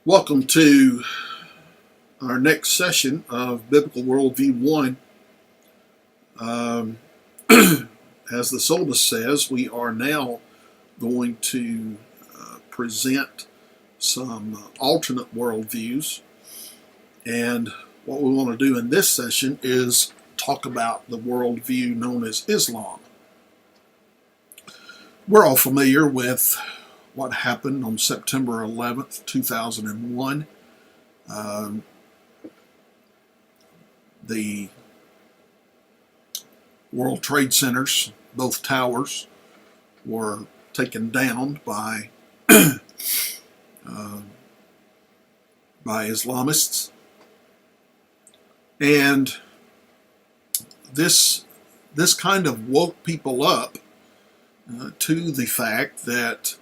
Welcome to our next session of Biblical Worldview 1. Um, as the syllabus says, we are now going to present some alternate worldviews. And what we want to do in this session is talk about the worldview known as Islam. We're all familiar with what happened on September 11th, 2001. The World Trade Centers, both towers, were taken down by Islamists, and this kind of woke people up to the fact that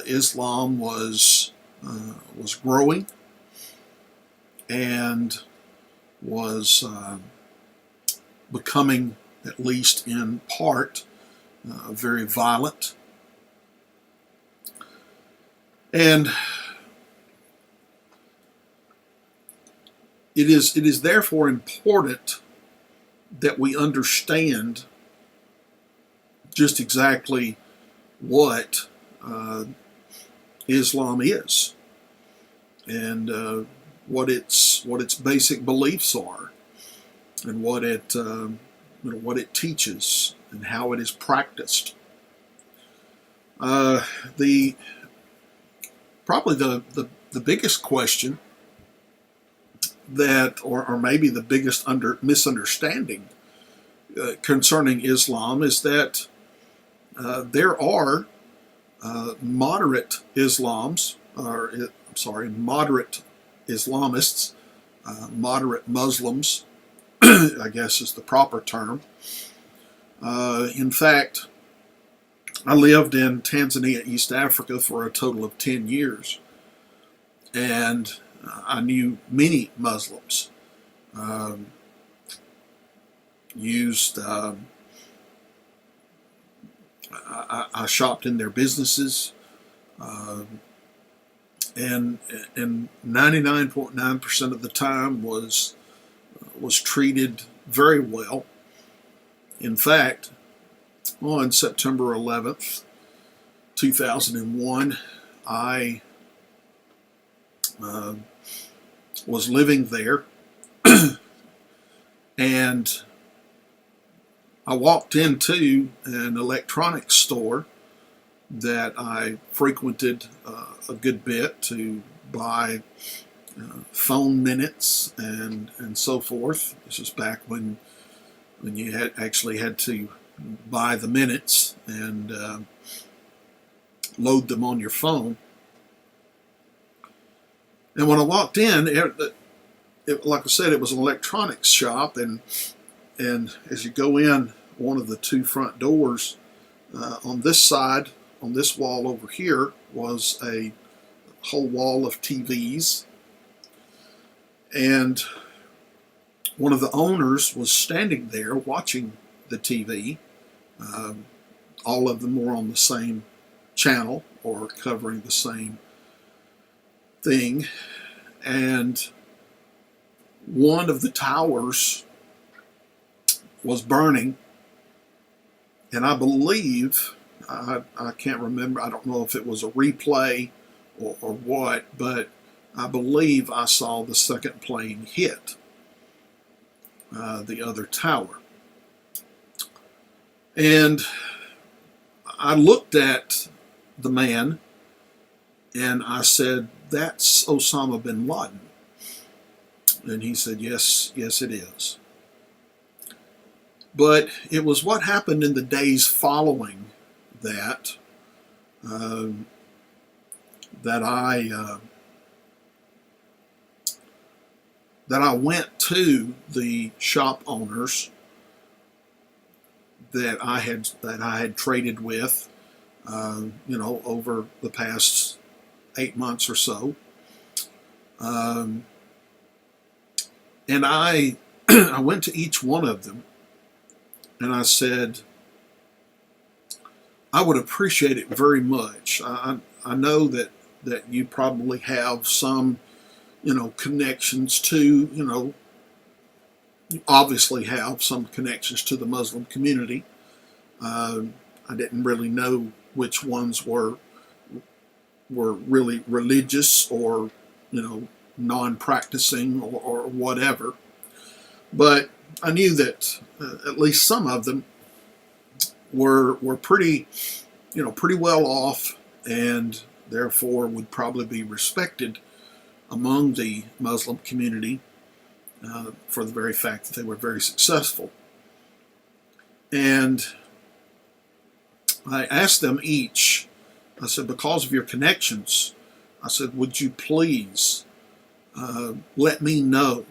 Islam was growing and was becoming, at least in part, very violent. And it is therefore important that we understand just exactly what Islam is and what its basic beliefs are, and what it teaches and how it is practiced. Probably the biggest question that, or maybe the biggest misunderstanding concerning Islam is that there are moderate Islamists, moderate Muslims, I guess is the proper term. In fact, I lived in Tanzania, East Africa, for a total of 10 years, and I knew many Muslims. I shopped in their businesses, and 99.9% of the time was treated very well. In fact, on September 11th, 2001, I was living there, and I walked into an electronics store that I frequented a good bit to buy phone minutes and so forth. This was back when you actually had to buy the minutes and load them on your phone. And when I walked in, like I said, it was an electronics shop, and as you go in one of the two front doors, on this side, on this wall over here, was a whole wall of TVs, and one of the owners was standing there watching the TV. All of them were on the same channel or covering the same thing, and one of the towers was burning, and I believe, I can't remember, I don't know if it was a replay or what, but I believe I saw the second plane hit the other tower. And I looked at the man and I said, "That's Osama bin Laden." And he said, yes, it is. But it was what happened in the days following that that I went to the shop owners that I had traded with, over the past 8 months or so, and I I went to each one of them and I said, "I would appreciate it very much. I know that that you probably have some, connections to, you obviously have some connections to the Muslim community. I didn't really know which ones were really religious or, non-practicing or whatever. But I knew that at least some of them were pretty, pretty well off, and therefore would probably be respected among the Muslim community for the very fact that they were very successful. And I asked them each, I said, because of your connections, I said, would you please let me know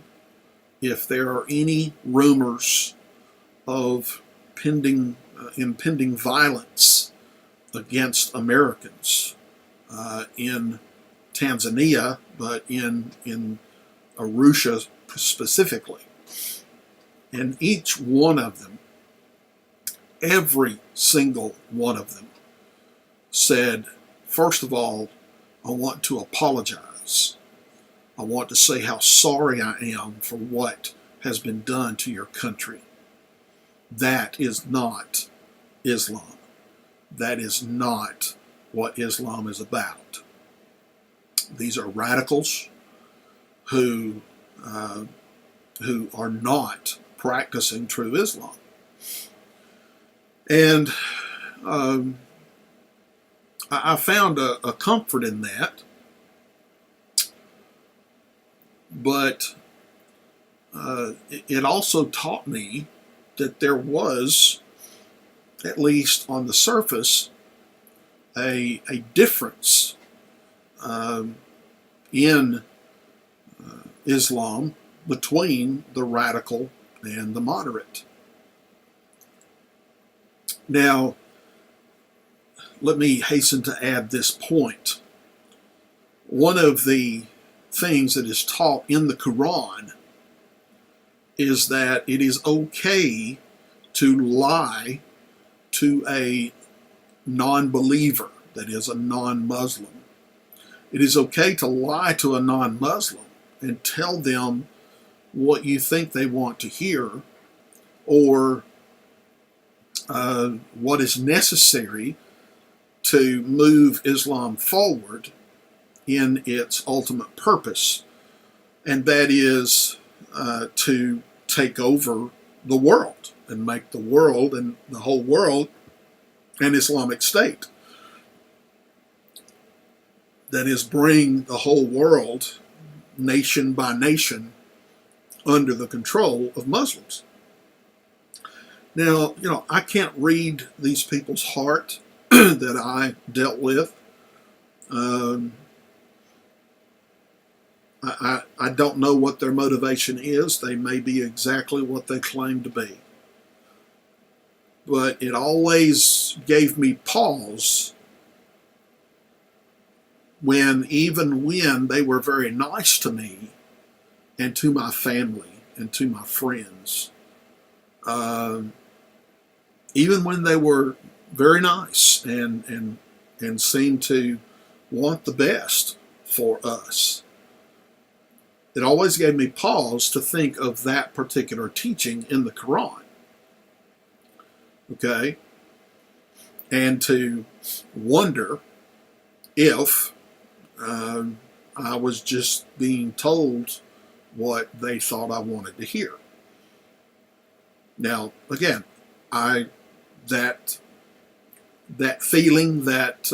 if there are any rumors of impending violence against Americans in Tanzania, but in Arusha specifically. And each one of them, every single one of them, said, first of all, I want to apologize. I want to say how sorry I am for what has been done to your country. That is not Islam. That is not what Islam is about. These are radicals who are not practicing true Islam. And I found a comfort in that, but it also taught me that there was, at least on the surface, a difference in Islam between the radical and the moderate. Now, let me hasten to add this point. One of the things that is taught in the Quran is that it is okay to lie to a non-believer, that is a non-Muslim. It is okay to lie to a non-Muslim and tell them what you think they want to hear, or what is necessary to move Islam forward in its ultimate purpose, and that is to take over the world and make the world and the whole world an Islamic state. That is, bring the whole world, nation by nation, under the control of Muslims. Now, I can't read these people's heart that I dealt with. I don't know what their motivation is. They may be exactly what they claim to be. But it always gave me pause even when they were very nice to me and to my family and to my friends. Even when they were very nice and seemed to want the best for us. It always gave me pause to think of that particular teaching in the Quran. Okay? And to wonder if I was just being told what they thought I wanted to hear. Now, again, that feeling, that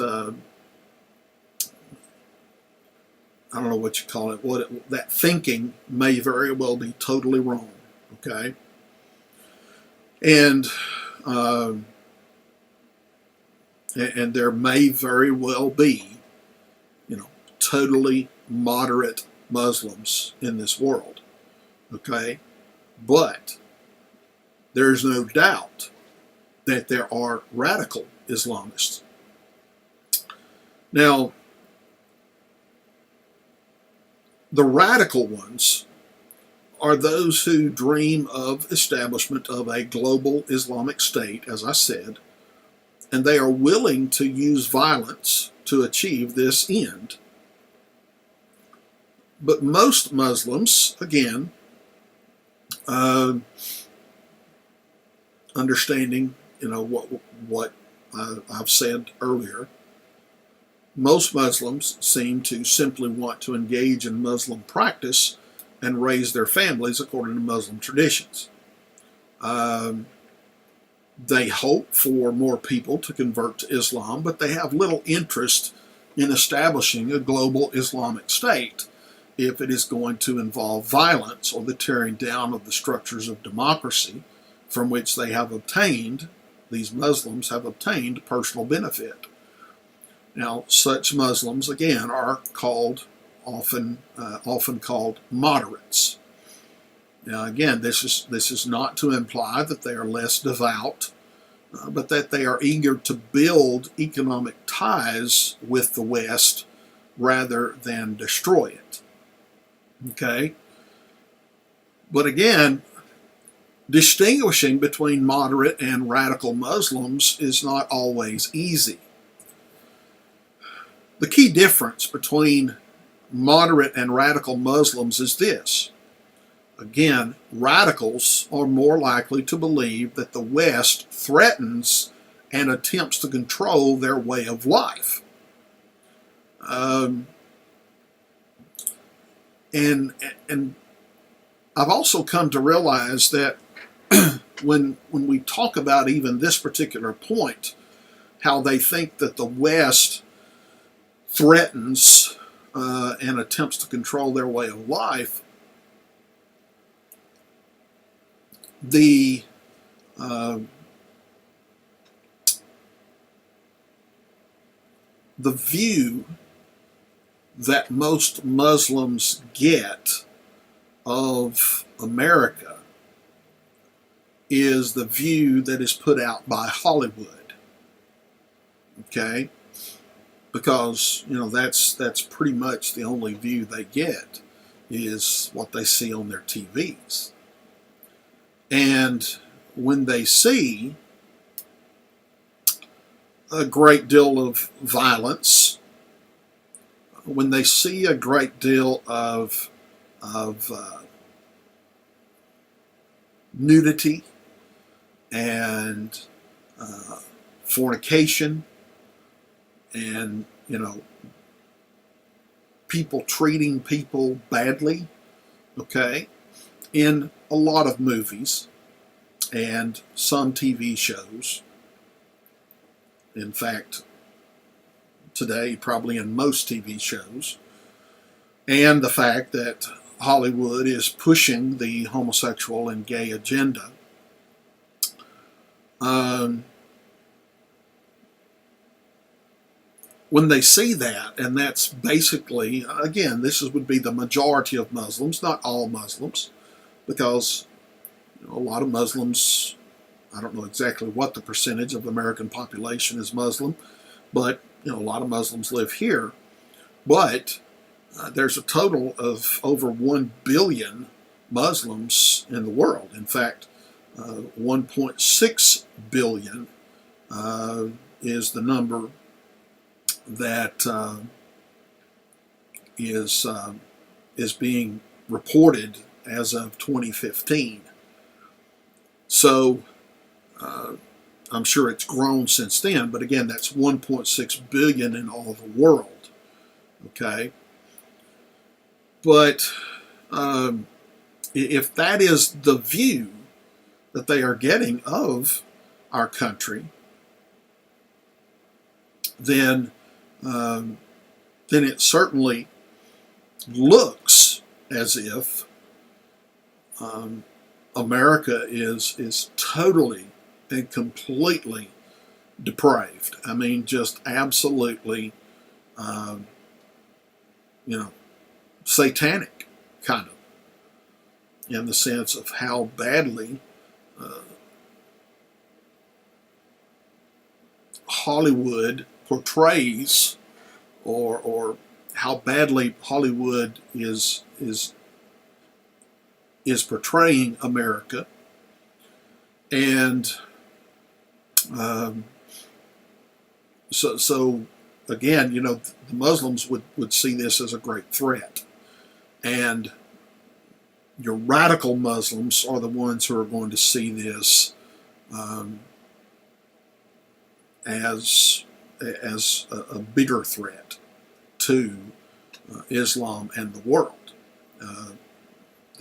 I don't know what you call it, that thinking may very well be totally wrong. Okay, and there may very well be, totally moderate Muslims in this world. Okay, but there's no doubt that there are radical Islamists. Now, the radical ones are those who dream of establishment of a global Islamic state, as I said, and they are willing to use violence to achieve this end. But most Muslims, again, uh, understanding, what I've said earlier, most Muslims seem to simply want to engage in Muslim practice and raise their families according to Muslim traditions. Um, they hope for more people to convert to Islam, but they have little interest in establishing a global Islamic state if it is going to involve violence or the tearing down of the structures of democracy from which these Muslims have obtained personal benefit. Now, such Muslims, again, are often called moderates. Now, again, this is not to imply that they are less devout, but that they are eager to build economic ties with the West rather than destroy it. Okay? But again, distinguishing between moderate and radical Muslims is not always easy. The key difference between moderate and radical Muslims is this. Again, radicals are more likely to believe that the West threatens and attempts to control their way of life. And I've also come to realize that when we talk about even this particular point, how they think that the West threatens and attempts to control their way of life, the view that most Muslims get of America is the view that is put out by Hollywood. Okay? Because, that's pretty much the only view they get is what they see on their TVs. And when they see a great deal of violence, when they see a great deal of nudity and fornication and, people treating people badly, okay, in a lot of movies and some TV shows. In fact, today, probably in most TV shows. And the fact that Hollywood is pushing the homosexual and gay agenda. When they see that, and that's basically, again, would be the majority of Muslims, not all Muslims, because a lot of Muslims, I don't know exactly what the percentage of the American population is Muslim, but a lot of Muslims live here. But there's a total of over 1 billion Muslims in the world. In fact, 1.6 billion is the number that is being reported as of 2015. So I'm sure it's grown since then, but again, that's 1.6 billion in all the world. Okay, but if that is the view that they are getting of our country, then it certainly looks as if America is totally and completely depraved. I mean, just absolutely, satanic, kind of, in the sense of how badly Hollywood portrays, or how badly Hollywood is portraying America. And so again, the Muslims would see this as a great threat. And your radical Muslims are the ones who are going to see this as a bigger threat to Islam and the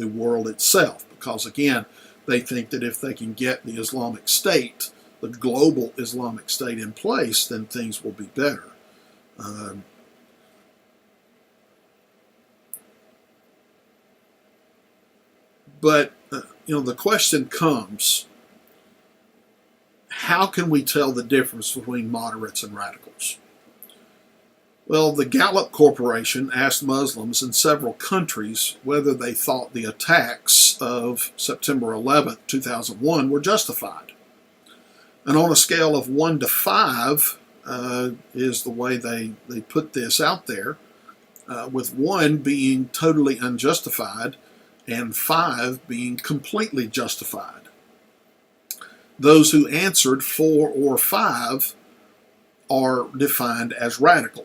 world itself. Because again, they think that if they can get the Islamic State, the global Islamic State in place, then things will be better. But the question comes, how can we tell the difference between moderates and radicals? Well, the Gallup Corporation asked Muslims in several countries whether they thought the attacks of September 11th, 2001 were justified. And on a scale of 1 to 5 is the way they put this out there, with 1 being totally unjustified and 5 being completely justified. Those who answered 4 or 5 are defined as radical.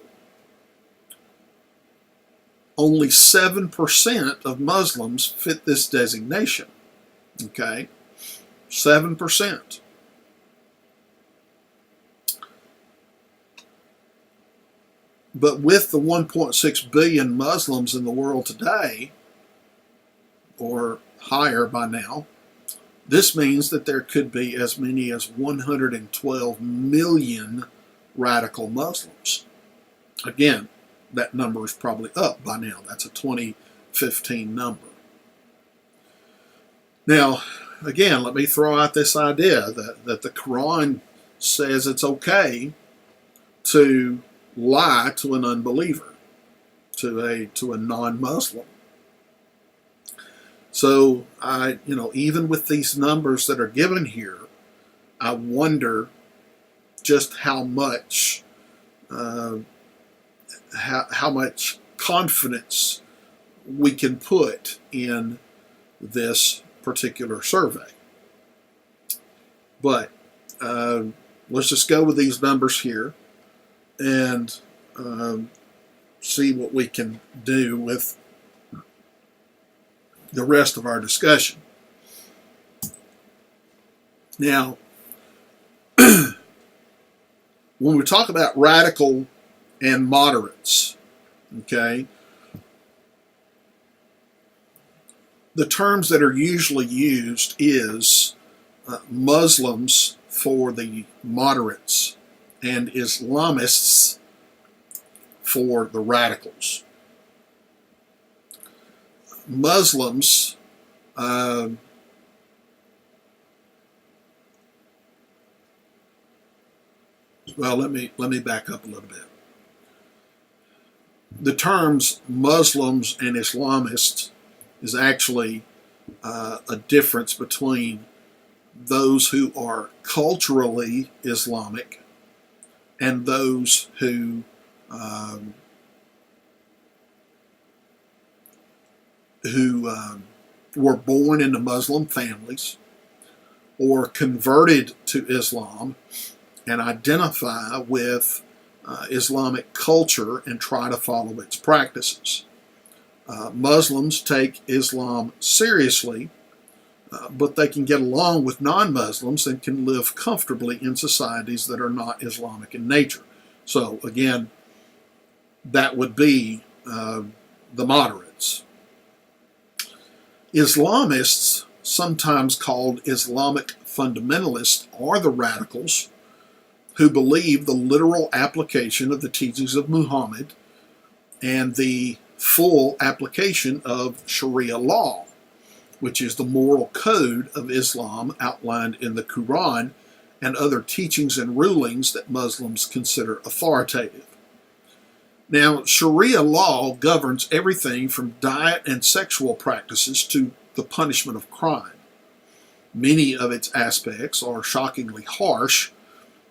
Only 7% of Muslims fit this designation. Okay? 7%. But with the 1.6 billion Muslims in the world today, or higher by now, this means that there could be as many as 112 million radical Muslims. Again, that number is probably up by now. That's a 2015 number. Now, again, let me throw out this idea that the Quran says it's okay to lie to an unbeliever, to a non-Muslim. So even with these numbers that are given here, I wonder just how much confidence we can put in this particular survey. But let's just go with these numbers here and see what we can do with the rest of our discussion. Now, when we talk about radical and moderates, okay, the terms that are usually used is Muslims for the moderates and Islamists for the radicals. Muslims well, let me back up a little bit. The terms Muslims and Islamists is actually a difference between those who are culturally Islamic and those who were born into Muslim families or converted to Islam and identify with Islamic culture and try to follow its practices. Muslims take Islam seriously, but they can get along with non-Muslims and can live comfortably in societies that are not Islamic in nature. So again, that would be the moderates. Islamists, sometimes called Islamic fundamentalists, are the radicals who believe the literal application of the teachings of Muhammad and the full application of Sharia law, which is the moral code of Islam outlined in the Quran and other teachings and rulings that Muslims consider authoritative. Now, Sharia law governs everything from diet and sexual practices to the punishment of crime. Many of its aspects are shockingly harsh,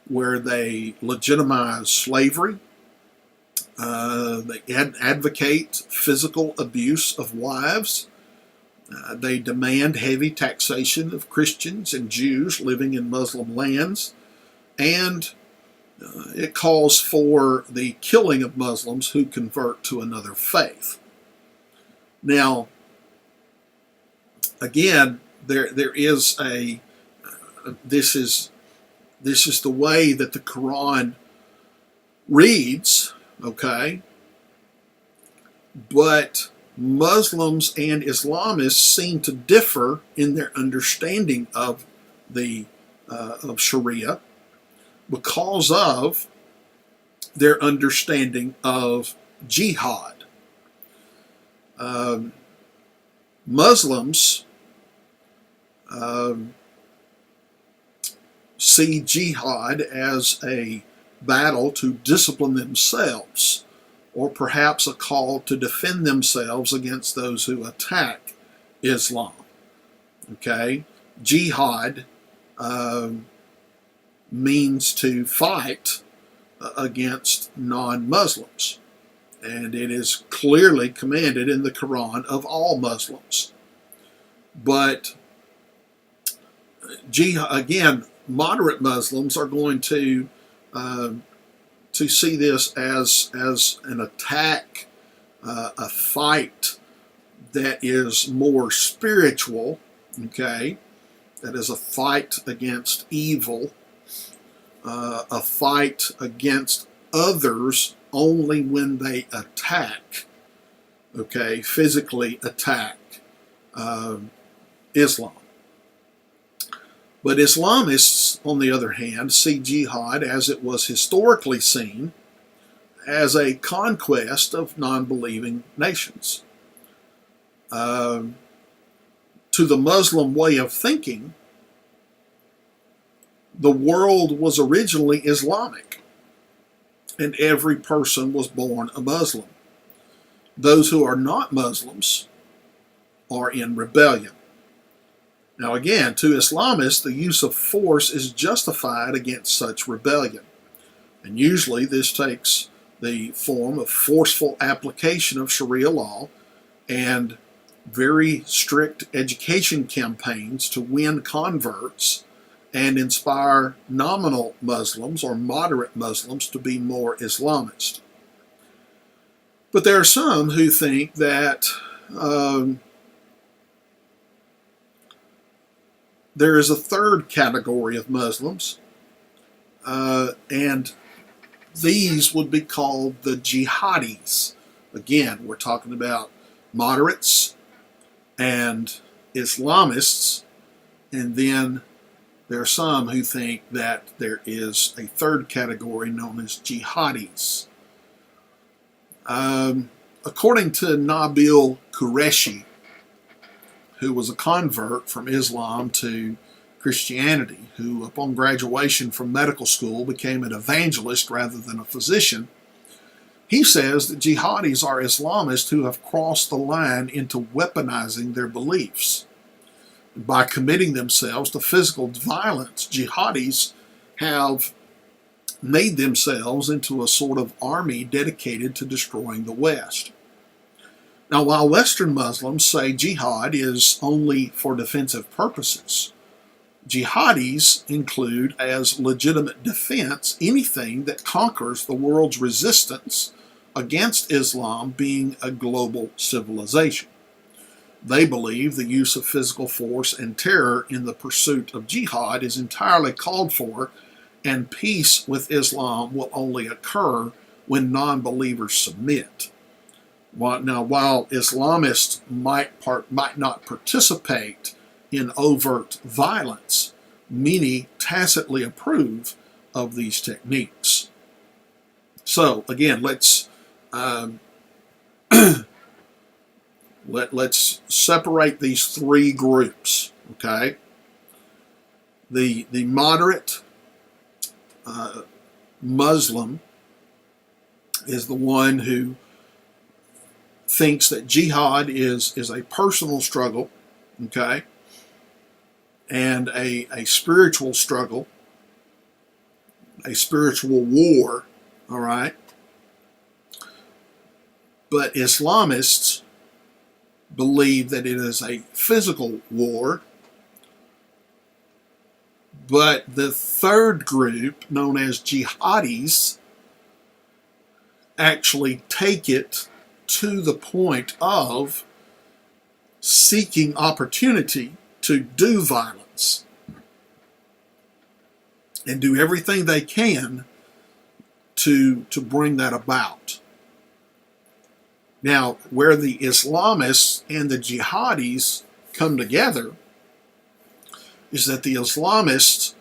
where they legitimize slavery, they advocate physical abuse of wives, they demand heavy taxation of Christians and Jews living in Muslim lands, and it calls for the killing of Muslims who convert to another faith. Now, again, there is a this is the way that the Quran reads, okay? But Muslims and Islamists seem to differ in their understanding of the of Sharia because of their understanding of jihad. Muslims see jihad as a battle to discipline themselves, or perhaps a call to defend themselves against those who attack Islam. Okay? Jihad means to fight against non-Muslims, and it is clearly commanded in the Quran of all Muslims. But jihad, again, moderate Muslims are going to see this as an attack, a fight that is more spiritual, okay? That is a fight against evil, a fight against others only when they attack, okay, physically attack Islam. But Islamists, on the other hand, see jihad as it was historically seen as a conquest of non-believing nations. To the Muslim way of thinking, the world was originally Islamic, and every person was born a Muslim. Those who are not Muslims are in rebellion. Now again, to Islamists, the use of force is justified against such rebellion. And usually this takes the form of forceful application of Sharia law and very strict education campaigns to win converts and inspire nominal Muslims or moderate Muslims to be more Islamist. But there are some who think that there is a third category of Muslims, and these would be called the jihadis. Again, we're talking about moderates and Islamists, and then there are some who think that there is a third category known as jihadis. According to Nabil Qureshi, who was a convert from Islam to Christianity, who upon graduation from medical school became an evangelist rather than a physician, he says that jihadis are Islamists who have crossed the line into weaponizing their beliefs. By committing themselves to physical violence, jihadis have made themselves into a sort of army dedicated to destroying the West. Now, while Western Muslims say jihad is only for defensive purposes, jihadis include as legitimate defense anything that conquers the world's resistance against Islam being a global civilization. They believe the use of physical force and terror in the pursuit of jihad is entirely called for, and peace with Islam will only occur when non-believers submit. Now, while Islamists might not participate in overt violence, many tacitly approve of these techniques. So, again, let's separate these three groups. Okay, the moderate Muslim is the one who thinks that jihad is a personal struggle, okay, and a spiritual struggle, a spiritual war, all right? But Islamists believe that it is a physical war. But the third group, known as jihadis, actually take it to the point of seeking opportunity to do violence and do everything they can to bring that about. Now, where the Islamists and the jihadis come together is that the Islamists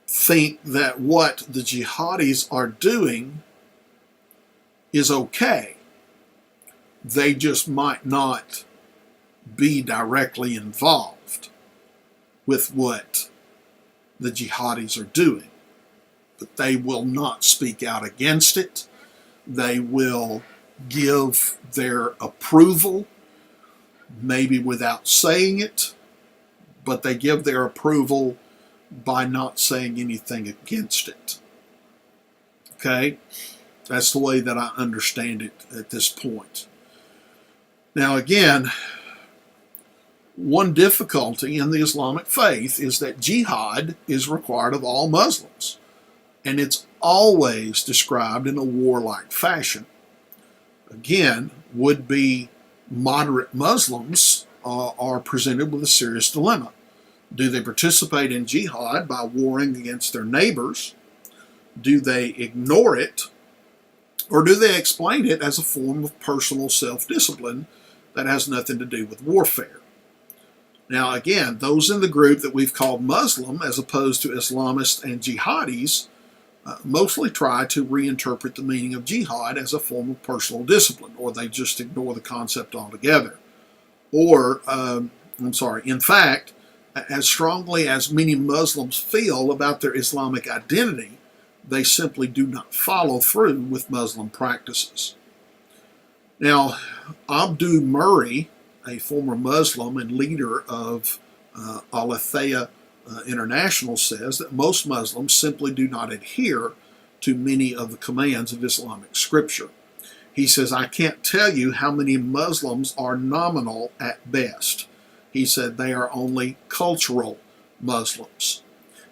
think that what the jihadis are doing is okay. They just might not be directly involved with what the jihadis are doing. But they will not speak out against it. They will give their approval, maybe without saying it, but they give their approval by not saying anything against it. Okay? That's the way that I understand it at this point. Now again, one difficulty in the Islamic faith is that jihad is required of all Muslims, and it's always described in a warlike fashion. Again, would-be moderate Muslims are presented with a serious dilemma. Do they participate in jihad by warring against their neighbors? Do they ignore it? Or do they explain it as a form of personal self-discipline that has nothing to do with warfare? Now again, those in the group that we've called Muslim, as opposed to Islamists and jihadis, mostly try to reinterpret the meaning of jihad as a form of personal discipline, or they just ignore the concept altogether. Or, in fact, as strongly as many Muslims feel about their Islamic identity, they simply do not follow through with Muslim practices. Now, Abdu Murray, a former Muslim and leader of Al-Athaya International, says that most Muslims simply do not adhere to many of the commands of Islamic scripture. He says, I can't tell you how many Muslims are nominal at best. He said they are only cultural Muslims.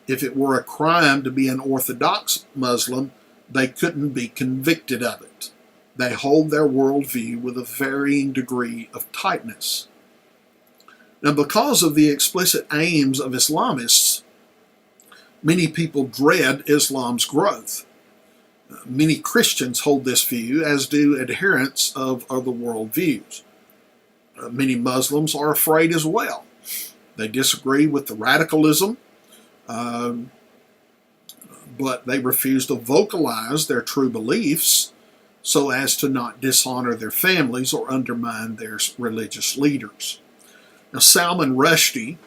If it were a crime to be an Orthodox Muslim, they couldn't be convicted of it. They hold their worldview with a varying degree of tightness. Now, because of the explicit aims of Islamists, many people dread Islam's growth. Many Christians hold this view, as do adherents of other worldviews. Many Muslims are afraid as well. They disagree with the radicalism, but they refuse to vocalize their true beliefs so as to not dishonor their families or undermine their religious leaders. Now, Salman Rushdie,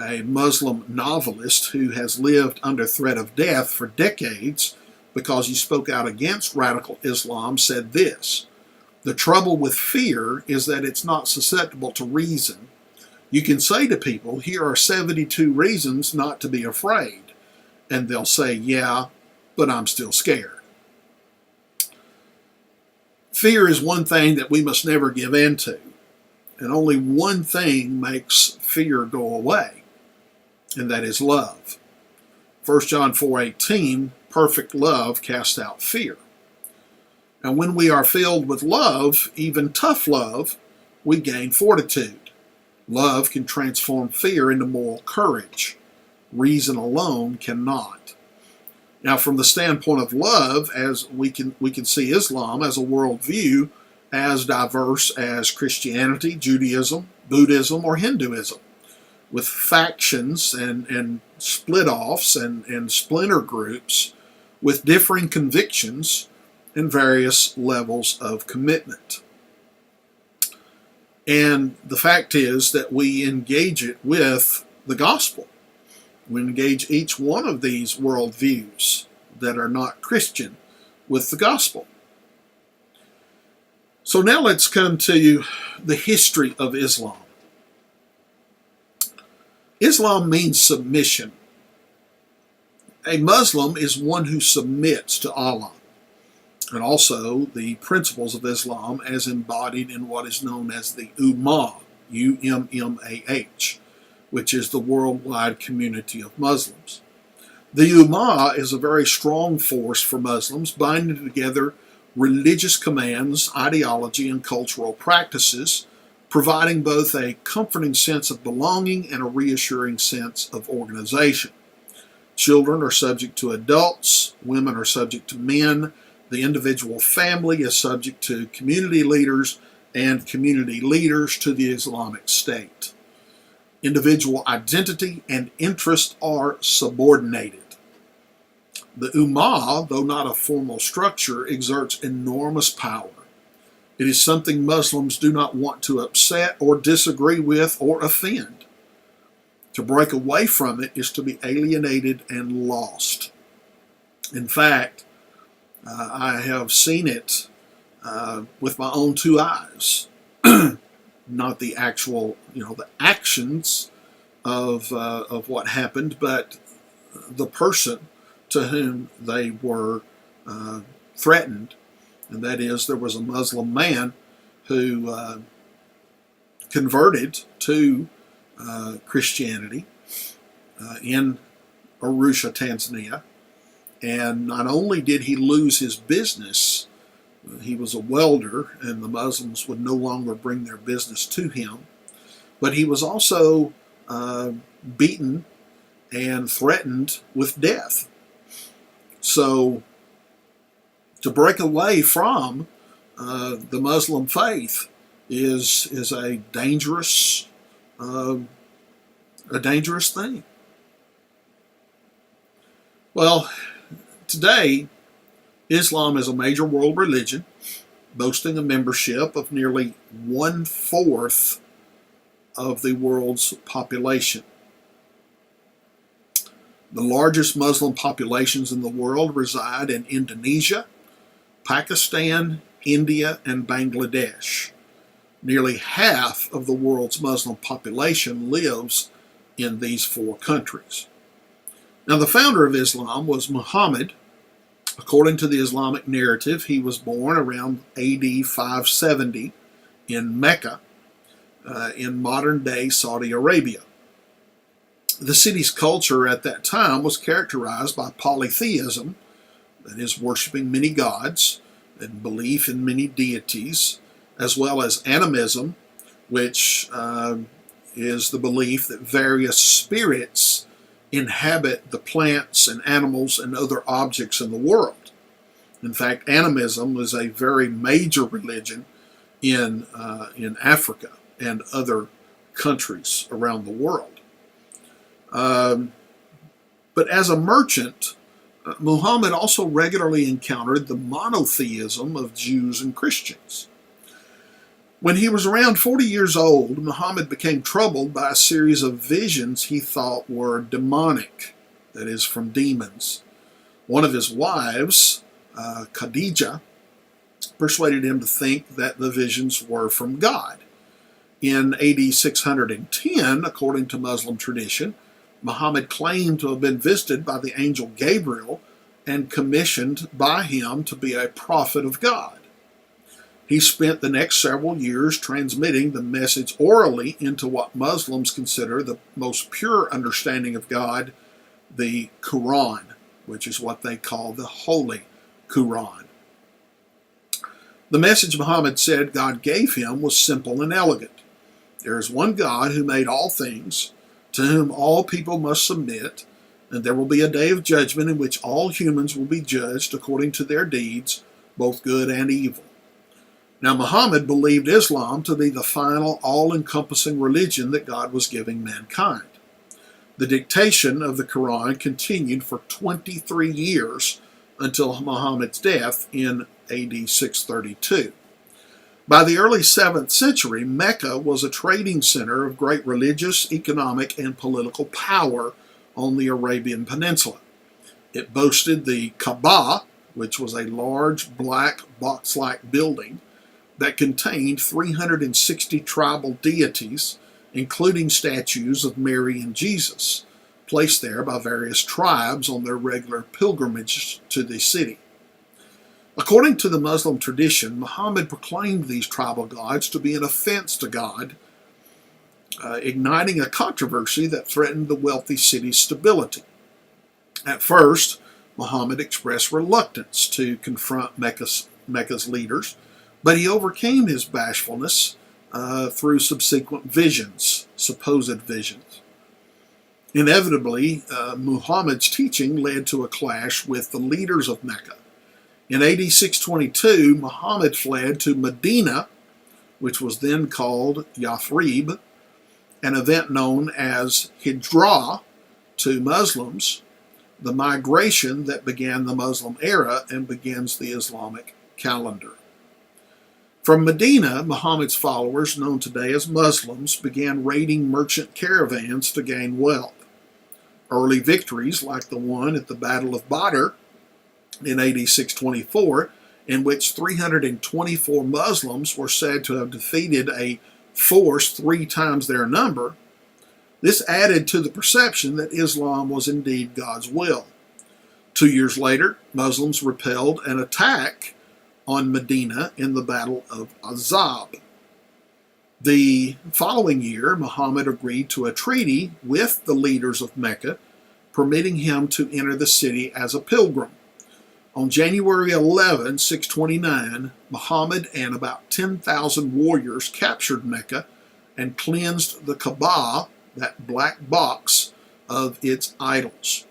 a Muslim novelist who has lived under threat of death for decades because he spoke out against radical Islam, said this: the trouble with fear is that it's not susceptible to reason. You can say to people, here are 72 reasons not to be afraid, and they'll say, yeah, but I'm still scared. Fear is one thing that we must never give in to. And only one thing makes fear go away, and that is love. 1 John 4:18, perfect love casts out fear. And when we are filled with love, even tough love, we gain fortitude. Love can transform fear into moral courage. Reason alone cannot. Now, from the standpoint of love, as we can see Islam as a worldview as diverse as Christianity, Judaism, Buddhism, or Hinduism, with factions and split-offs and splinter groups with differing convictions and various levels of commitment. And the fact is that we engage it with the gospel. We engage each one of these worldviews that are not Christian with the gospel. So now let's come to the history of Islam. Islam means submission. A Muslim is one who submits to Allah, and also the principles of Islam as embodied in what is known as the Ummah, U-M-M-A-H, which is the worldwide community of Muslims. The Ummah is a very strong force for Muslims, binding together religious commands, ideology, and cultural practices providing both a comforting sense of belonging and a reassuring sense of organization. Children are subject to adults, women are subject to men, the individual family is subject to community leaders, and community leaders to the Islamic State. Individual identity and interest are subordinated. The Ummah, though not a formal structure, exerts enormous power. It is something Muslims do not want to upset or disagree with or offend. To break away from it is to be alienated and lost. In fact, I have seen it with my own two eyes. Not the actual, the actions of what happened, but the person to whom they were threatened. And that is, there was a Muslim man who converted to Christianity in Arusha, Tanzania. And not only did he lose his business, he was a welder, and the Muslims would no longer bring their business to him, but he was also beaten and threatened with death. So, to break away from the Muslim faith is a dangerous thing. Well, today, Islam is a major world religion, boasting a membership of nearly 1/4 of the world's population. The largest Muslim populations in the world reside in Indonesia, Pakistan, India, and Bangladesh. Nearly half of the world's Muslim population lives in these 4 countries. Now, the founder of Islam was Muhammad. According to the Islamic narrative, he was born around AD 570 in Mecca, in modern-day Saudi Arabia. The city's culture at that time was characterized by polytheism, that is, worshiping many gods and belief in many deities, as well as animism, which is the belief that various spirits inhabit the plants and animals and other objects in the world. In fact, animism was a very major religion in Africa and other countries around the world. But as a merchant, Muhammad also regularly encountered the monotheism of Jews and Christians. When he was around 40 years old, Muhammad became troubled by a series of visions he thought were demonic, that is, from demons. One of his wives, Khadijah, persuaded him to think that the visions were from God. In AD 610, according to Muslim tradition, Muhammad claimed to have been visited by the angel Gabriel and commissioned by him to be a prophet of God. He spent the next several years transmitting the message orally into what Muslims consider the most pure understanding of God, the Quran, which is what they call the Holy Quran. The message Muhammad said God gave him was simple and elegant. There is one God who made all things, to whom all people must submit, and there will be a day of judgment in which all humans will be judged according to their deeds, both good and evil. Now, Muhammad believed Islam to be the final, all-encompassing religion that God was giving mankind. The dictation of the Quran continued for 23 years until Muhammad's death in AD 632. By the early 7th century, Mecca was a trading center of great religious, economic, and political power on the Arabian Peninsula. It boasted the Kaaba, which was a large black box-like building that contained 360 tribal deities, including statues of Mary and Jesus, placed there by various tribes on their regular pilgrimage to the city. According to the Muslim tradition, Muhammad proclaimed these tribal gods to be an offense to God, igniting a controversy that threatened the wealthy city's stability. At first, Muhammad expressed reluctance to confront Mecca's leaders, but he overcame his bashfulness through subsequent visions, supposed visions. Inevitably, Muhammad's teaching led to a clash with the leaders of Mecca. In AD 622, Muhammad fled to Medina, which was then called Yathrib, an event known as Hijrah to Muslims, the migration that began the Muslim era and begins the Islamic calendar. From Medina, Muhammad's followers, known today as Muslims, began raiding merchant caravans to gain wealth. Early victories, like the one at the Battle of Badr in AD 624, in which 324 Muslims were said to have defeated a force 3 times their number, this added to the perception that Islam was indeed God's will. 2 years later, Muslims repelled an attack on Medina in the Battle of Azab. The following year, Muhammad agreed to a treaty with the leaders of Mecca, permitting him to enter the city as a pilgrim. On January 11, 629, Muhammad and about 10,000 warriors captured Mecca and cleansed the Kaaba, that black box, of its idols.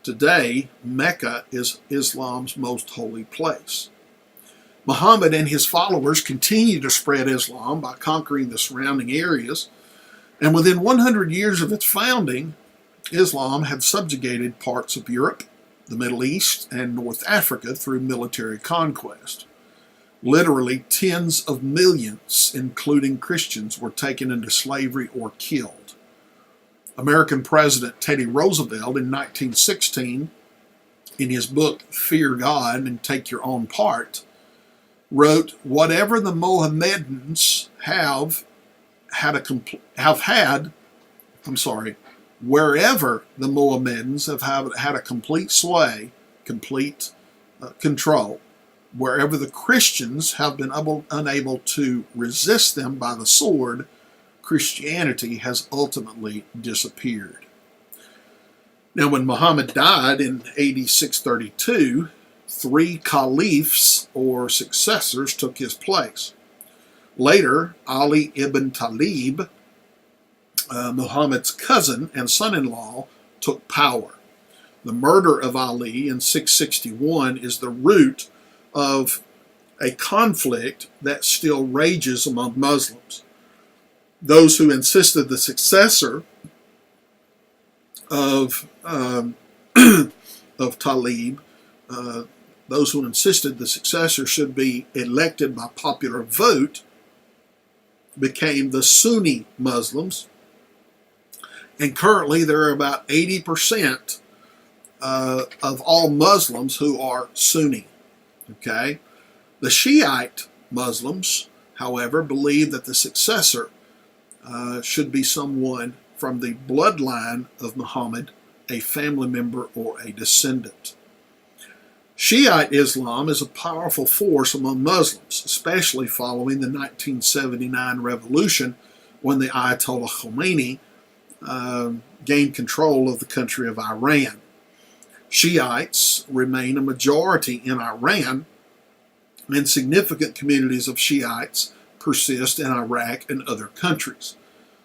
Today, Mecca is Islam's most holy place. Muhammad and his followers continued to spread Islam by conquering the surrounding areas, and within 100 years of its founding, Islam had subjugated parts of Europe, the Middle East, and North Africa through military conquest. Literally tens of millions, including Christians, were taken into slavery or killed. American President Teddy Roosevelt in 1916, in his book Fear God and Take Your Own Part, wrote, "Whatever the Mohammedans wherever the Mohammedans have had a complete sway, complete control, wherever the Christians have been unable to resist them by the sword, Christianity has ultimately disappeared." Now, when Muhammad died in AD 632, 3 caliphs or successors took his place. Later, Ali ibn Talib, Muhammad's cousin and son-in-law, took power. The murder of Ali in 661 is the root of a conflict that still rages among Muslims. Those who insisted the successor of Talib, those who insisted the successor should be elected by popular vote, became the Sunni Muslims. And currently there are about 80% of all Muslims who are Sunni. Okay? The Shiite Muslims, however, believe that the successor should be someone from the bloodline of Muhammad, a family member or a descendant. Shiite Islam is a powerful force among Muslims, especially following the 1979 revolution when the Ayatollah Khomeini gained control of the country of Iran. Shiites remain a majority in Iran, and significant communities of Shiites persist in Iraq and other countries.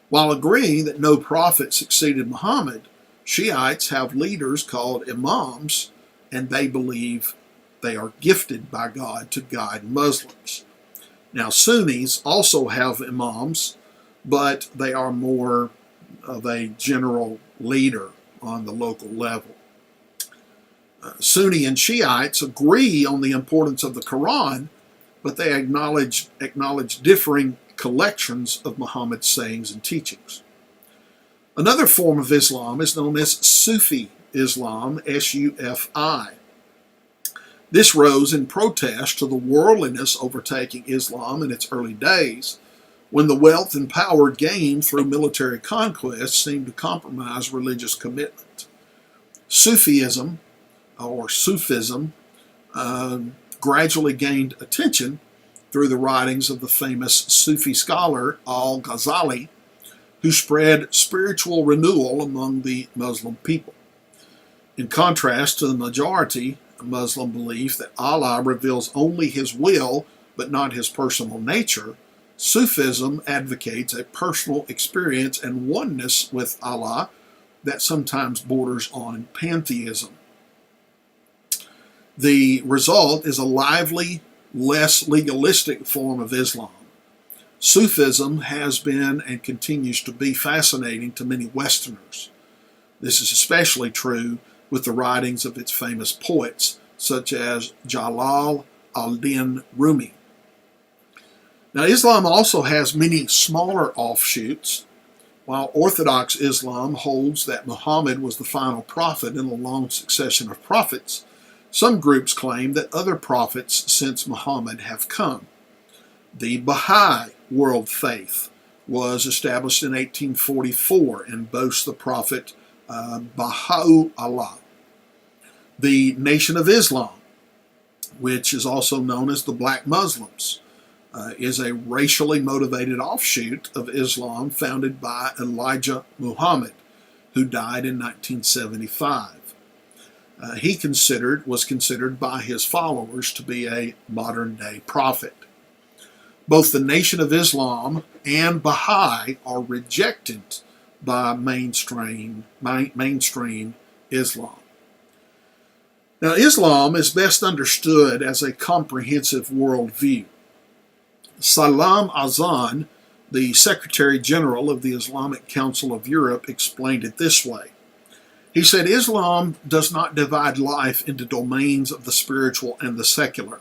While agreeing that no prophet succeeded Muhammad, Shiites have leaders called imams, and they believe they are gifted by God to guide Muslims. Now, Sunnis also have imams, but they are more of a general leader on the local level. Sunni and Shiites agree on the importance of the Quran, but they acknowledge differing collections of Muhammad's sayings and teachings. Another form of Islam is known as Sufi Islam, S-U-F-I. This rose in protest to the worldliness overtaking Islam in its early days, when the wealth and power gained through military conquest seemed to compromise religious commitment. Sufism gradually gained attention through the writings of the famous Sufi scholar Al-Ghazali, who spread spiritual renewal among the Muslim people. In contrast to the majority Muslim belief that Allah reveals only His will but not His personal nature, Sufism advocates a personal experience and oneness with Allah that sometimes borders on pantheism. The result is a lively, less legalistic form of Islam. Sufism has been and continues to be fascinating to many Westerners. This is especially true with the writings of its famous poets, such as Jalal al-Din Rumi. Now, Islam also has many smaller offshoots. While Orthodox Islam holds that Muhammad was the final prophet in a long succession of prophets, some groups claim that other prophets since Muhammad have come. The Baha'i world faith was established in 1844 and boasts the prophet Baha'u'llah. The Nation of Islam, which is also known as the Black Muslims, is a racially motivated offshoot of Islam founded by Elijah Muhammad, who died in 1975. He was considered by his followers to be a modern-day prophet. Both the Nation of Islam and Baha'i are rejected by mainstream Islam. Now, Islam is best understood as a comprehensive worldview. Salam Azan, the Secretary General of the Islamic Council of Europe, explained it this way. He said, Islam does not divide life into domains of the spiritual and the secular.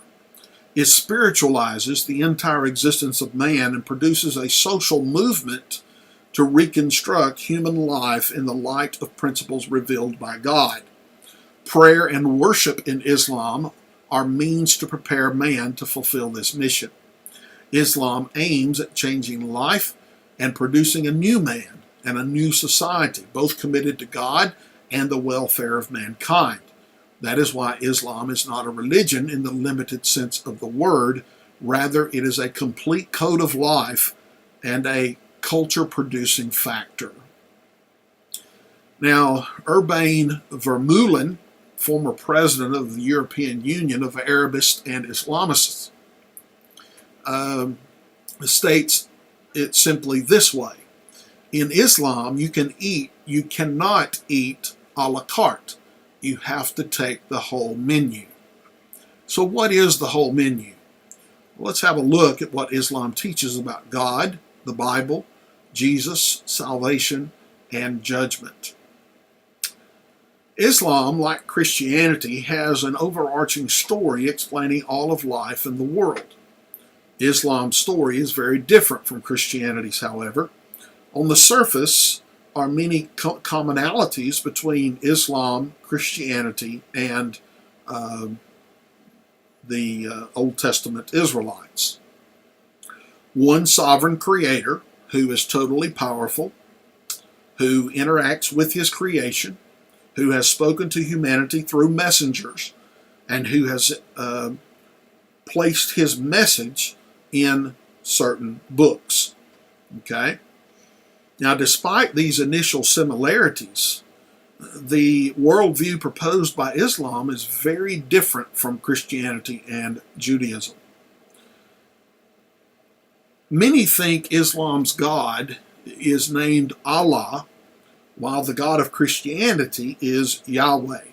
It spiritualizes the entire existence of man and produces a social movement to reconstruct human life in the light of principles revealed by God. Prayer and worship in Islam are means to prepare man to fulfill this mission. Islam aims at changing life and producing a new man and a new society, both committed to God and the welfare of mankind. That is why Islam is not a religion in the limited sense of the word. Rather, it is a complete code of life and a culture-producing factor. Now, Urbain Vermeulen, former president of the European Union of Arabists and Islamists, states it simply this way. In Islam, you cannot eat a la carte. You have to take the whole menu. So what is the whole menu? Well, let's have a look at what Islam teaches about God, the Bible, Jesus, salvation, and judgment. Islam, like Christianity, has an overarching story explaining all of life in the world. Islam's story is very different from Christianity's, however. On the surface are many commonalities between Islam, Christianity, and the Old Testament Israelites. One sovereign creator who is totally powerful, who interacts with his creation, who has spoken to humanity through messengers, and who has placed his message in certain books. Okay? Now, despite these initial similarities, the worldview proposed by Islam is very different from Christianity and Judaism. Many think Islam's God is named Allah, while the God of Christianity is Yahweh.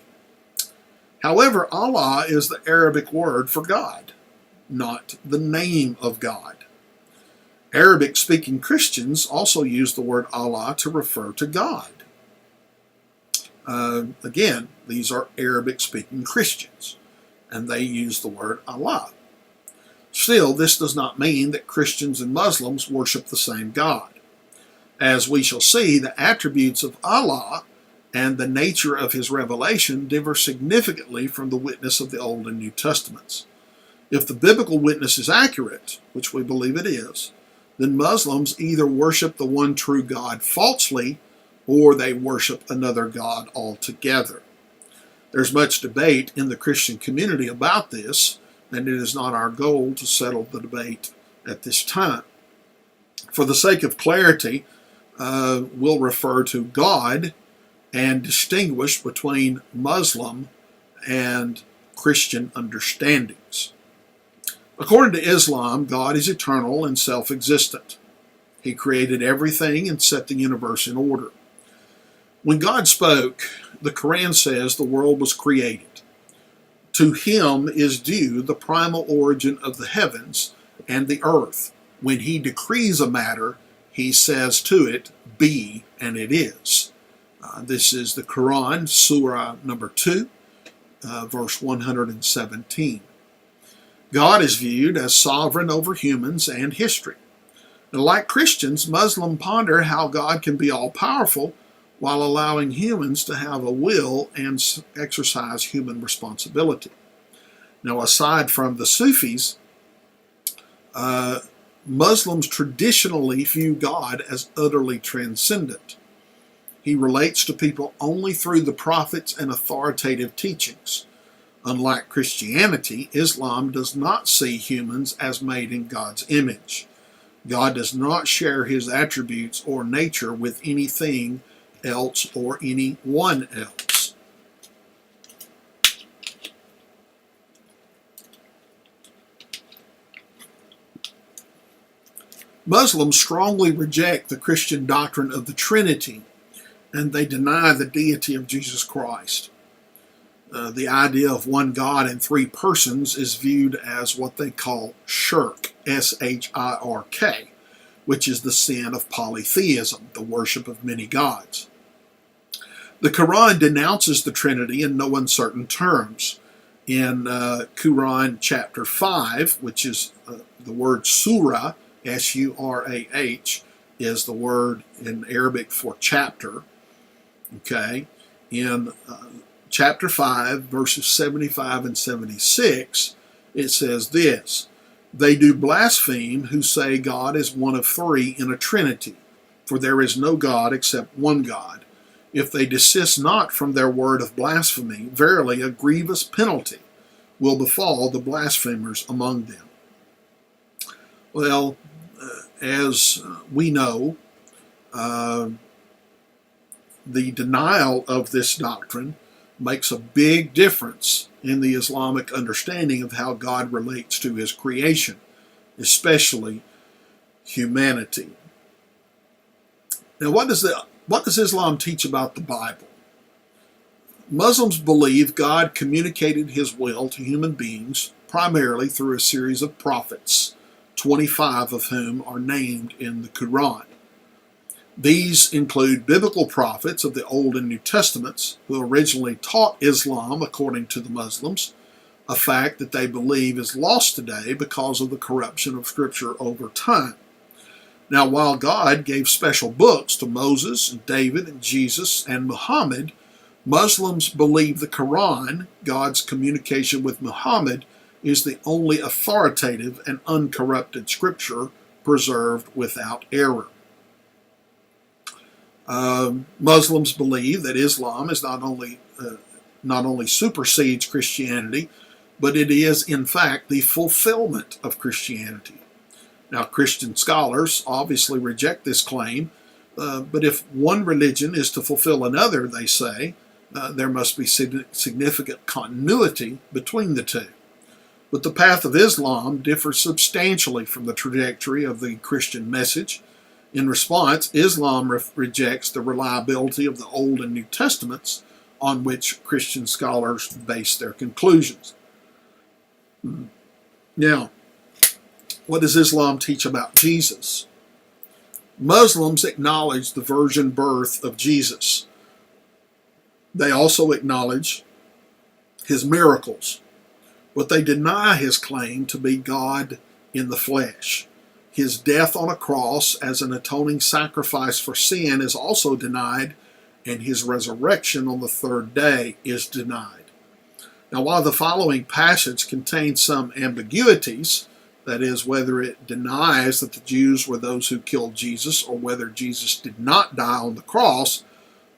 However, Allah is the Arabic word for God, not the name of God. Arabic-speaking Christians also use the word Allah to refer to God. Again, these are Arabic-speaking Christians, and they use the word Allah. Still, this does not mean that Christians and Muslims worship the same God. As we shall see, the attributes of Allah and the nature of his revelation differ significantly from the witness of the Old and New Testaments. If the biblical witness is accurate, which we believe it is, then Muslims either worship the one true God falsely or they worship another God altogether. There's much debate in the Christian community about this, and it is not our goal to settle the debate at this time. For the sake of clarity, we'll refer to God and distinguish between Muslim and Christian understandings. According to Islam, God is eternal and self-existent. He created everything and set the universe in order. When God spoke, the Quran says the world was created. To him is due the primal origin of the heavens and the earth. When he decrees a matter, he says to it, be, and it is. This is the Quran, Surah number 2, verse 117. God is viewed as sovereign over humans and history. And like Christians, Muslims ponder how God can be all-powerful while allowing humans to have a will and exercise human responsibility. Now, aside from the Sufis, Muslims traditionally view God as utterly transcendent. He relates to people only through the prophets and authoritative teachings. Unlike Christianity, Islam does not see humans as made in God's image. God does not share his attributes or nature with anything else or anyone else. Muslims strongly reject the Christian doctrine of the Trinity, and they deny the deity of Jesus Christ. The idea of one God in three persons is viewed as what they call shirk, S-H-I-R-K, which is the sin of polytheism, the worship of many gods. The Quran denounces the Trinity in no uncertain terms. In Quran chapter 5, which is the word surah, S-U-R-A-H, is the word in Arabic for chapter. Okay, in chapter 5, verses 75 and 76, it says this: they do blaspheme who say God is one of three in a trinity, for there is no God except one God. If they desist not from their word of blasphemy, verily a grievous penalty will befall the blasphemers among them. Well, as we know, the denial of this doctrine makes a big difference in the Islamic understanding of how God relates to his creation, especially humanity. Now, what does Islam teach about the Bible? Muslims believe God communicated his will to human beings primarily through a series of prophets, 25 of whom are named in the Quran. These include biblical prophets of the Old and New Testaments who originally taught Islam according to the Muslims, a fact that they believe is lost today because of the corruption of Scripture over time. Now, while God gave special books to Moses and David and Jesus and Muhammad, Muslims believe the Quran, God's communication with Muhammad, is the only authoritative and uncorrupted Scripture preserved without error. Muslims believe that Islam is not only supersedes Christianity, but it is in fact the fulfillment of Christianity. Now, Christian scholars obviously reject this claim, but if one religion is to fulfill another, they say, there must be significant continuity between the two. But the path of Islam differs substantially from the trajectory of the Christian message. In response, Islam rejects the reliability of the Old and New Testaments on which Christian scholars base their conclusions. Now, what does Islam teach about Jesus? Muslims acknowledge the virgin birth of Jesus. They also acknowledge his miracles, but they deny his claim to be God in the flesh. His death on a cross as an atoning sacrifice for sin is also denied, and his resurrection on the third day is denied. Now, while the following passage contains some ambiguities, that is, whether it denies that the Jews were those who killed Jesus or whether Jesus did not die on the cross,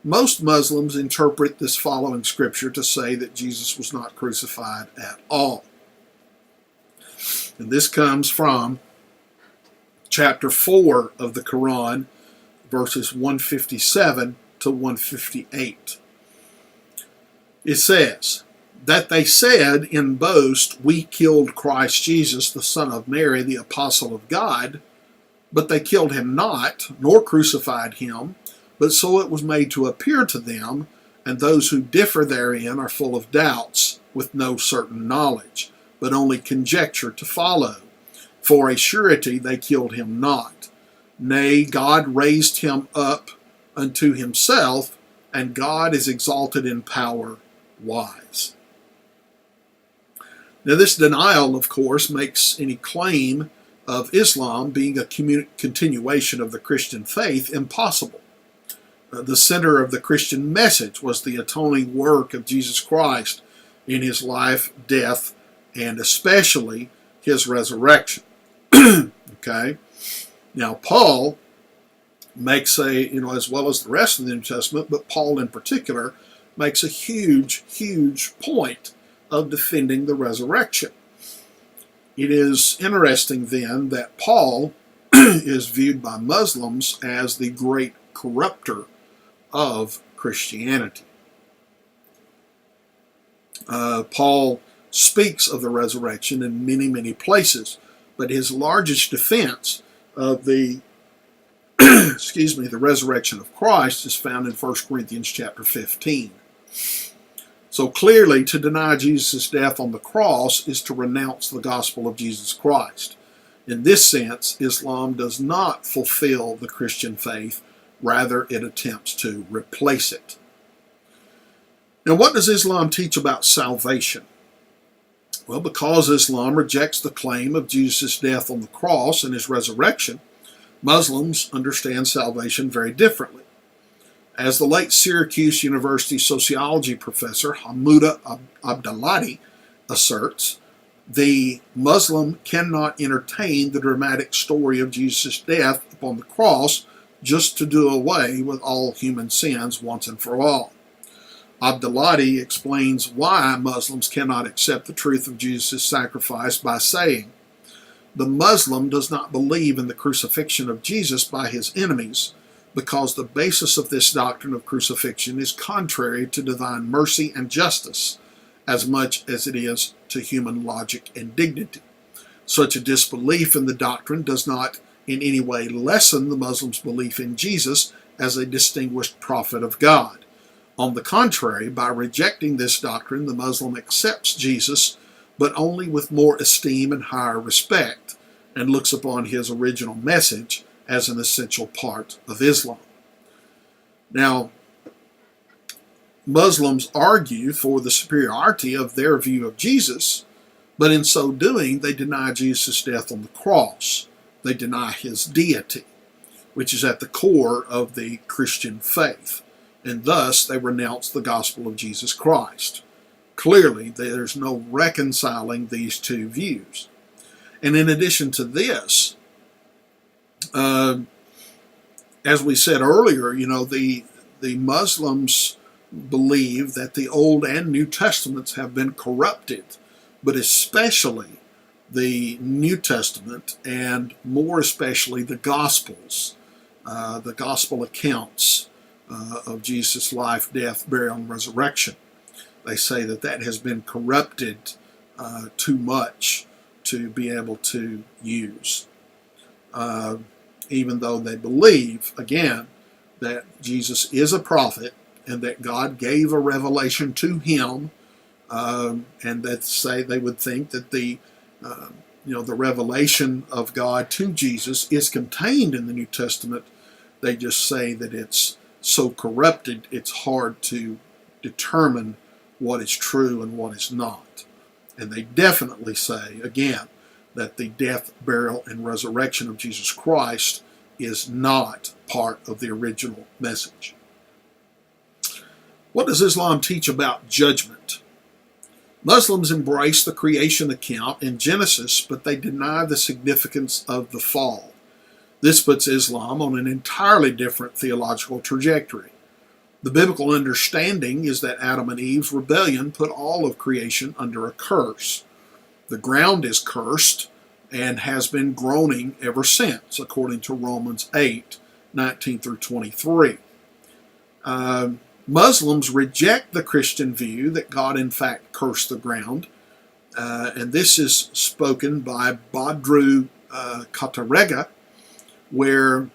most Muslims interpret this following scripture to say that Jesus was not crucified at all. And this comes from chapter 4 of the Quran, verses 157 to 158. It says, that they said in boast, "We killed Christ Jesus, the Son of Mary, the apostle of God, but they killed him not, nor crucified him, but so it was made to appear to them, and those who differ therein are full of doubts, with no certain knowledge, but only conjecture to follow. For a surety they killed him not. Nay, God raised him up unto himself, and God is exalted in power wise." Now, this denial, of course, makes any claim of Islam being a continuation of the Christian faith impossible. The center of the Christian message was the atoning work of Jesus Christ in his life, death, and especially his resurrection. Okay? Now, Paul makes as well as the rest of the New Testament, but Paul in particular, makes a huge, huge point of defending the resurrection. It is interesting then that Paul is viewed by Muslims as the great corrupter of Christianity. Paul speaks of the resurrection in many, many places, but his largest defense of the the resurrection of Christ is found in 1 Corinthians chapter 15. So clearly, to deny Jesus' death on the cross is to renounce the gospel of Jesus Christ. In this sense, Islam does not fulfill the Christian faith, rather it attempts to replace it. Now, what does Islam teach about salvation? Well, because Islam rejects the claim of Jesus' death on the cross and his resurrection, Muslims understand salvation very differently. As the late Syracuse University sociology professor Hamouda Abdelhadi asserts, the Muslim cannot entertain the dramatic story of Jesus' death upon the cross just to do away with all human sins once and for all. Abdelhadi explains why Muslims cannot accept the truth of Jesus' sacrifice by saying, "The Muslim does not believe in the crucifixion of Jesus by his enemies, because the basis of this doctrine of crucifixion is contrary to divine mercy and justice, as much as it is to human logic and dignity. Such a disbelief in the doctrine does not in any way lessen the Muslim's belief in Jesus as a distinguished prophet of God. On the contrary, by rejecting this doctrine, the Muslim accepts Jesus, but only with more esteem and higher respect, and looks upon his original message as an essential part of Islam." Now, Muslims argue for the superiority of their view of Jesus, but in so doing, they deny Jesus' death on the cross. They deny his deity, which is at the core of the Christian faith, and thus they renounce the gospel of Jesus Christ. Clearly, there's no reconciling these two views. And in addition to this, as we said earlier, the Muslims believe that the Old and New Testaments have been corrupted, but especially the New Testament, and more especially the Gospels, the Gospel accounts of Jesus' life, death, burial, and resurrection. They say that has been corrupted too much to be able to use. Even though they believe, again, that Jesus is a prophet and that God gave a revelation to him, and that they would think that the revelation of God to Jesus is contained in the New Testament. They just say that it's so corrupted it's hard to determine what is true and what is not. And they definitely say, again, that the death, burial, and resurrection of Jesus Christ is not part of the original message. What does Islam teach about judgment? Muslims embrace the creation account in Genesis, but they deny the significance of the fall. This puts Islam on an entirely different theological trajectory. The biblical understanding is that Adam and Eve's rebellion put all of creation under a curse. The ground is cursed and has been groaning ever since, according to Romans 8:19 through 23. Muslims reject the Christian view that God in fact cursed the ground, and this is spoken by Badru Katarega, where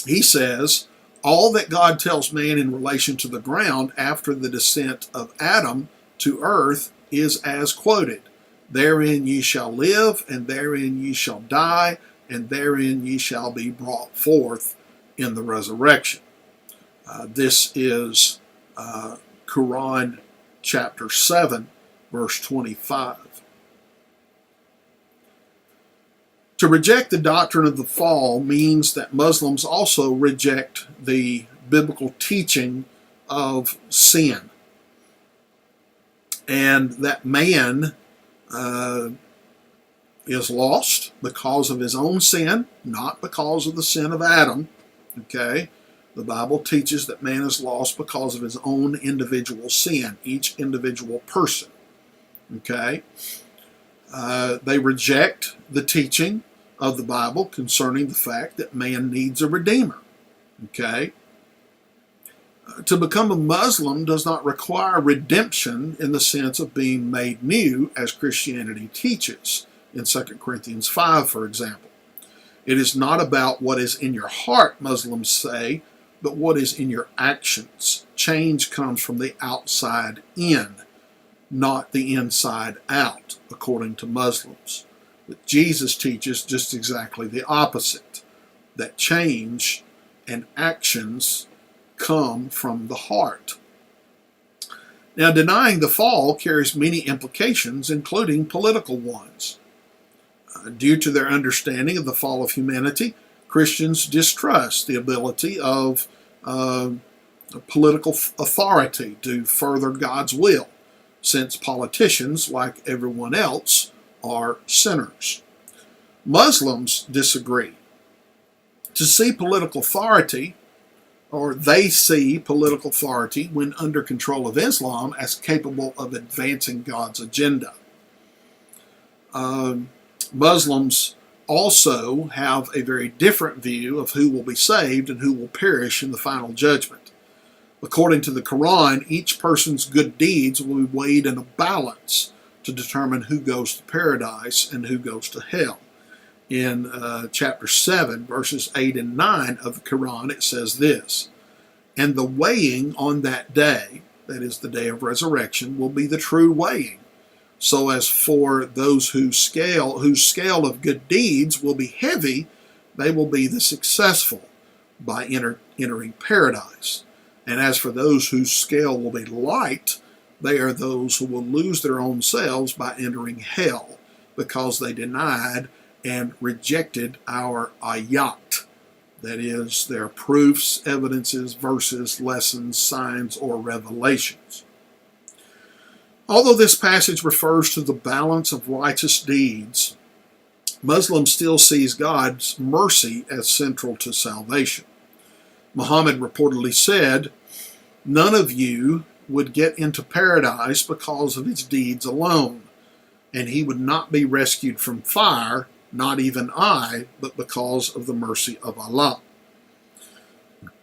he says, all that God tells man in relation to the ground after the descent of Adam to earth is as quoted. Therein ye shall live, and therein ye shall die, and therein ye shall be brought forth in the resurrection. This is Quran chapter 7, verse 25. To reject the doctrine of the fall means that Muslims also reject the biblical teaching of sin, and that man is lost because of his own sin, not because of the sin of Adam. Okay? The Bible teaches that man is lost because of his own individual sin, each individual person. Okay? They reject the teaching of the Bible concerning the fact that man needs a redeemer. Okay? To become a Muslim does not require redemption in the sense of being made new, as Christianity teaches in 2 Corinthians 5, for example. It is not about what is in your heart, Muslims say, but what is in your actions. Change comes from the outside in, not the inside out, according to Muslims. But Jesus teaches just exactly the opposite, that change and actions come from the heart. Now, denying the fall carries many implications, including political ones. Due to their understanding of the fall of humanity, Christians distrust the ability of political authority to further God's will, since politicians, like everyone else, are sinners. Muslims disagree. To see political authority, or they see political authority when under control of Islam as capable of advancing God's agenda. Muslims also have a very different view of who will be saved and who will perish in the final judgment. According to the Quran, each person's good deeds will be weighed in a balance to determine who goes to paradise and who goes to hell. In chapter 7, verses 8 and 9 of the Quran, it says this, "And the weighing on that day," that is the day of resurrection, "will be the true weighing, so as for those whose scale of good deeds will be heavy, they will be the successful by entering paradise. And as for those whose scale will be light, they are those who will lose their own selves by entering hell, because they denied and rejected our ayat." That is, their proofs, evidences, verses, lessons, signs, or revelations. Although this passage refers to the balance of righteous deeds, Muslim still sees God's mercy as central to salvation. Muhammad reportedly said, "None of you would get into paradise because of his deeds alone, and he would not be rescued from fire, not even I, but because of the mercy of Allah."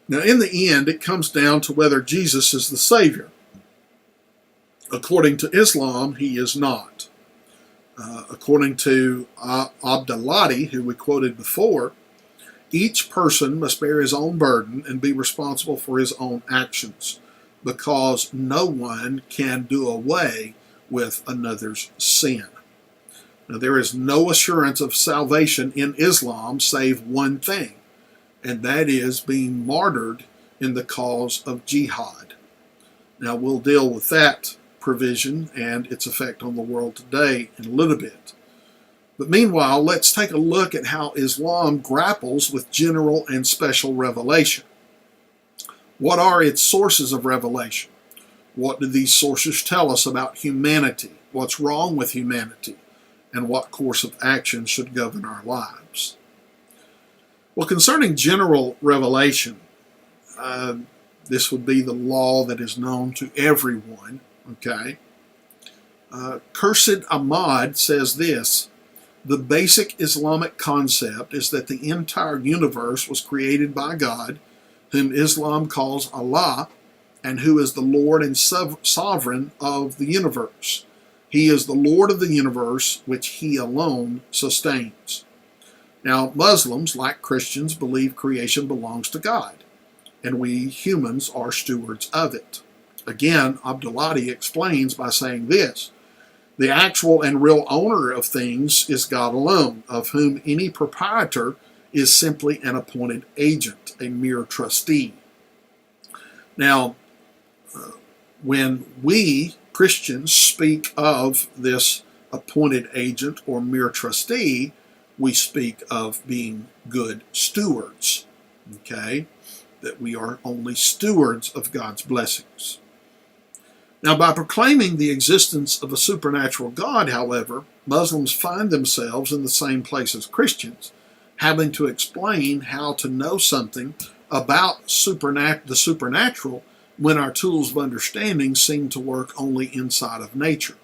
Now, in the end, it comes down to whether Jesus is the Savior. According to Islam, he is not. According to Abdalati, who we quoted before, each person must bear his own burden and be responsible for his own actions, because no one can do away with another's sin. Now, there is no assurance of salvation in Islam save one thing, and that is being martyred in the cause of jihad. Now, we'll deal with that provision and its effect on the world today in a little bit. But meanwhile, let's take a look at how Islam grapples with general and special revelation. What are its sources of revelation? What do these sources tell us about humanity? What's wrong with humanity? And what course of action should govern our lives? Well, concerning general revelation, this would be the law that is known to everyone. Okay. Khurshid Ahmad says this: "The basic Islamic concept is that the entire universe was created by God, whom Islam calls Allah, and who is the Lord and sovereign of the universe. He is the Lord of the universe, which he alone sustains. Now, Muslims, like Christians, believe creation belongs to God, and we humans are stewards of it. Again, Abduladi explains by saying this: the actual and real owner of things is God alone, of whom any proprietor is simply an appointed agent, a mere trustee. Now, when we Christians speak of this appointed agent or mere trustee, we speak of being good stewards, okay? That we are only stewards of God's blessings. Now, by proclaiming the existence of a supernatural God, however, Muslims find themselves in the same place as Christians, having to explain how to know something about the supernatural when our tools of understanding seem to work only inside of nature.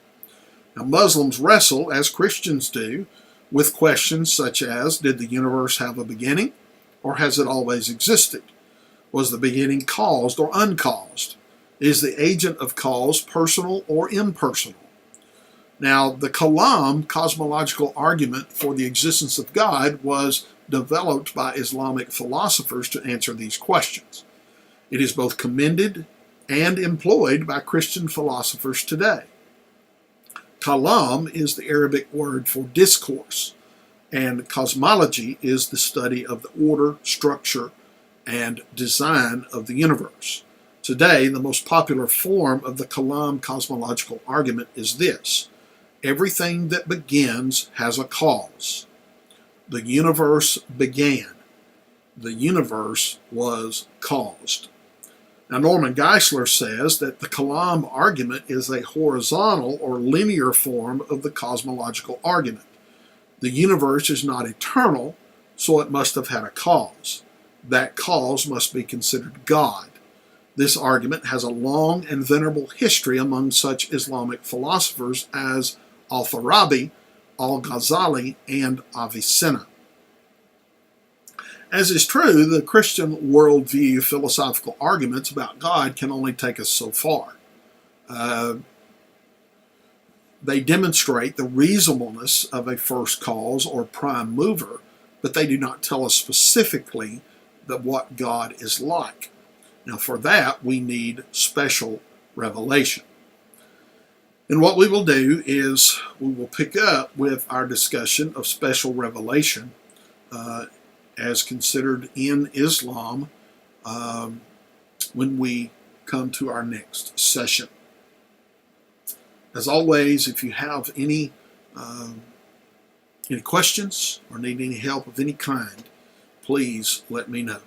Now, Muslims wrestle, as Christians do, with questions such as, did the universe have a beginning, or has it always existed? Was the beginning caused or uncaused? Is the agent of cause personal or impersonal? Now, the Kalam cosmological argument for the existence of God was developed by Islamic philosophers to answer these questions. It is both commended and employed by Christian philosophers today. Kalam is the Arabic word for discourse, and cosmology is the study of the order, structure, and design of the universe. Today, the most popular form of the Kalam cosmological argument is this: everything that begins has a cause. The universe began. The universe was caused. Now, Norman Geisler says that the Kalam argument is a horizontal or linear form of the cosmological argument. The universe is not eternal, so it must have had a cause. That cause must be considered God. This argument has a long and venerable history among such Islamic philosophers as Al-Farabi, Al-Ghazali, and Avicenna. As is true, the Christian worldview philosophical arguments about God can only take us so far. They demonstrate the reasonableness of a first cause or prime mover, but they do not tell us specifically what God is like. Now, for that, we need special revelation. And what we will do is we will pick up with our discussion of special revelation as considered in Islam when we come to our next session. As always, if you have any questions or need any help of any kind, please let me know.